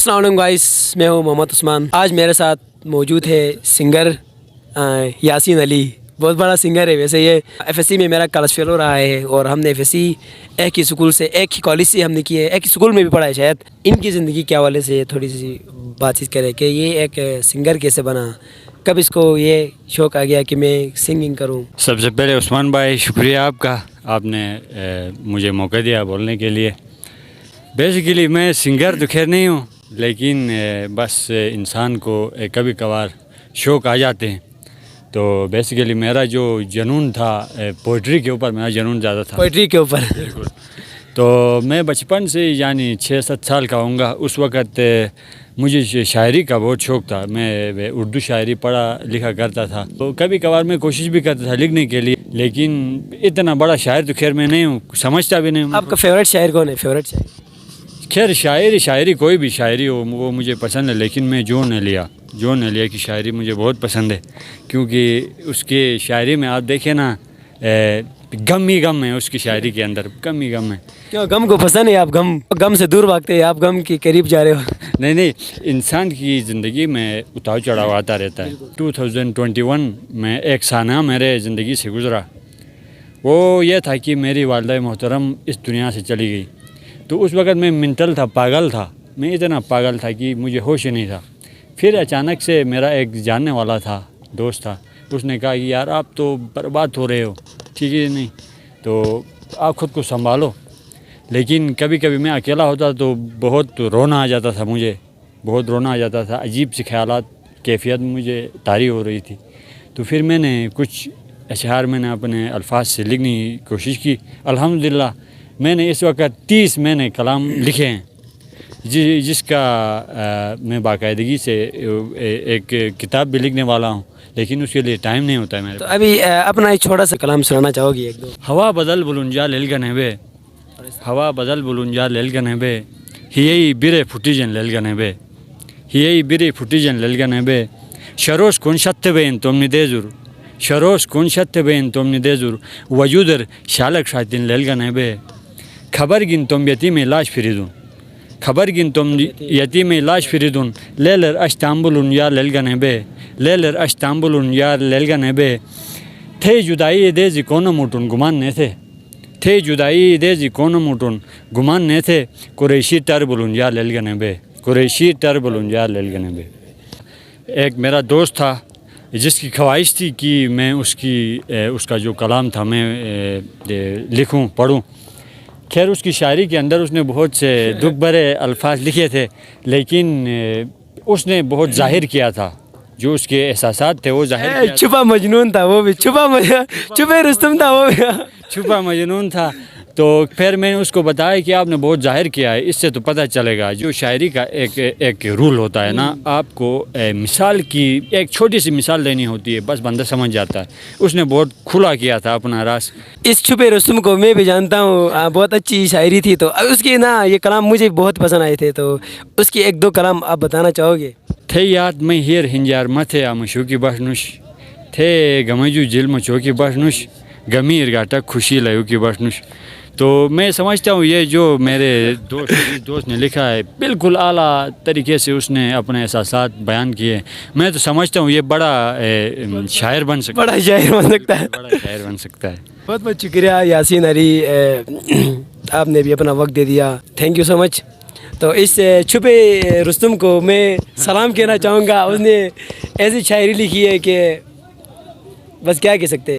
السلام علیکم گائس، میں ہوں محمد عثمان۔ آج میرے ساتھ موجود ہے سنگر یاسین علی۔ بہت بڑا سنگر ہے، ویسے یہ ایف ایس سی میں میرا کالج فیلو رہا ہے، اور ہم نے ایف ایس سی ایک ہی اسکول سے ایک ہی کالج سے ہم نے کی ہے، ایک ہی اسکول میں بھی پڑھا ہے شاید۔ ان کی زندگی کے حوالے سے تھوڑی سی بات چیت کریں کہ یہ ایک سنگر کیسے بنا، کب اس کو یہ شوق آ گیا کہ میں سنگنگ کروں۔ سب سے پہلے عثمان بھائی شکریہ آپ کا، آپ نے مجھے موقع دیا بولنے کے لیے۔ بیسیکلی میں سنگر تو خیر نہیں ہوں، لیکن بس انسان کو کبھی کبھار شوق آ جاتے ہیں۔ تو بیسیکلی میرا جو جنون تھا پوئٹری کے اوپر، میرا جنون زیادہ تھا پوئٹری کے اوپر۔ بالکل۔ تو میں بچپن سے یعنی 6-7 سال کا ہوں گا، اس وقت مجھے شاعری کا بہت شوق تھا۔ میں اردو شاعری پڑھا لکھا کرتا تھا، تو کبھی کبھار میں کوشش بھی کرتا تھا لکھنے کے لیے، لیکن اتنا بڑا شاعر تو خیر میں نہیں ہوں، سمجھتا بھی نہیں ہوں۔ آپ کا فیوریٹ شاعر کون ہے؟ فیوریٹ شاعر؟ خیر شاعری کوئی بھی شاعری ہو وہ مجھے پسند ہے، لیکن میں جون ایلیا کی شاعری مجھے بہت پسند ہے، کیونکہ اس کی شاعری میں آپ دیکھیں نا غم ہی غم ہے، اس کی شاعری کے اندر غم ہی غم ہے۔ کیوں غم کو پسند ہے؟ آپ غم سے دور بھاگتے ہیں، آپ غم کے قریب جا رہے ہو؟ نہیں، انسان کی زندگی میں اتار چڑھاؤ آتا رہتا ہے۔ 2021 میں ایک سانحہ میرے زندگی سے گزرا، وہ یہ تھا کہ میری والدہ محترم اس دنیا سے چلی گئی۔ تو اس وقت میں منٹل تھا، پاگل تھا، میں اتنا پاگل تھا کہ مجھے ہوش ہی نہیں تھا۔ پھر اچانک سے میرا ایک جاننے والا تھا، دوست تھا، اس نے کہا کہ یار آپ تو برباد ہو رہے ہو، ٹھیک ہے نہیں، تو آپ خود کو سنبھالو۔ لیکن کبھی کبھی میں اکیلا ہوتا تو بہت رونا آ جاتا تھا، مجھے بہت رونا آ جاتا تھا، عجیب سے خیالات کیفیت مجھے طاری ہو رہی تھی۔ تو پھر میں نے کچھ اشعار میں نے اپنے الفاظ سے لکھنے کی کوشش کی۔ الحمدللہ میں نے اس وقت 30 میں نے کلام لکھے ہیں، جس کا میں باقاعدگی سے ایک کتاب بھی لکھنے والا ہوں، لیکن اس کے لیے ٹائم نہیں ہوتا ہے میرے تو پاس۔ ابھی اپنا ایک چھوٹا سا کلام سنانا چاہو گی؟ ایک دو۔ ہوا بدل بلنجا لیلگنے بے، ہوا بدل بلنجا لیلگنے بے، ہیئی بیرے پھٹیجن لیلگنے بے، ہیئی بیرے پھٹیجن لیلگنے بے، شروش کون شت بین تم ندیزور، شروش کون شت بین تم ندیزور، وجودر شالک شاتین لیلگنے بے، خبر گین تم یتیم لاش فریدون، خبر گین تم یتیم لاش فریدون، لیلر اشتامبولون یا لیلگنے بے، لیلر اشتامبولون یا لیلگنے بے، تھے جدائی دیزی کون موٹون گمان نے تھے، تھے جدائی دیزی کون موٹون گمان نے تھے، قریشی ٹر بولون یا لیلگنے بے، قریشی ٹر بولون یا لیلگنے بے۔ ایک میرا دوست تھا جس کی خواہش تھی کہ میں اس کا جو کلام تھا میں لکھوں پڑھوں۔ خیر اس کی شاعری کے اندر اس نے بہت سے دکھ بھرے الفاظ لکھے تھے، لیکن اس نے بہت ظاہر کیا تھا، جو اس کے احساسات تھے وہ ظاہر کیا تھا۔ چھپا مجنون تھا وہ بھی، چھپے رستم تھا وہ بھی، چھپا مجنون تھا۔ تو پھر میں نے اس کو بتایا کہ آپ نے بہت ظاہر کیا ہے، اس سے تو پتہ چلے گا جو شاعری کا ایک رول ہوتا ہے نا، آپ کو مثال کی ایک چھوٹی سی مثال دینی ہوتی ہے، بس بندہ سمجھ جاتا ہے۔ اس نے بہت کھلا کیا تھا اپنا راز۔ اس چھپے رستم کو میں بھی جانتا ہوں، بہت اچھی شاعری تھی، تو اس کی نا یہ کلام مجھے بہت پسند آئے تھے، تو اس کی ایک دو کلام آپ بتانا چاہو گے؟ تھے یاد میں ہیر ہنجار متھے آمشو کی بشنوش، تھے گمجو جلم چوکی بشنوش، گمیر گاٹا خوشی لیو کی بشنوش۔ تو میں سمجھتا ہوں یہ جو میرے دوست نے لکھا ہے بالکل اعلیٰ طریقے سے اس نے اپنے احساسات بیان کیے۔ میں تو سمجھتا ہوں یہ بڑا شاعر بن سکتا ہے، بڑا شاعر بن سکتا ہے، بڑا شاعر بن سکتا ہے۔ بہت بہت شکریہ یاسین علی، آپ نے بھی اپنا وقت دے دیا، تھینک یو سو مچ۔ تو اس چھپے رستم کو میں سلام کہنا چاہوں گا، اس نے ایسی شاعری لکھی ہے کہ بس کیا کہہ سکتے ہیں۔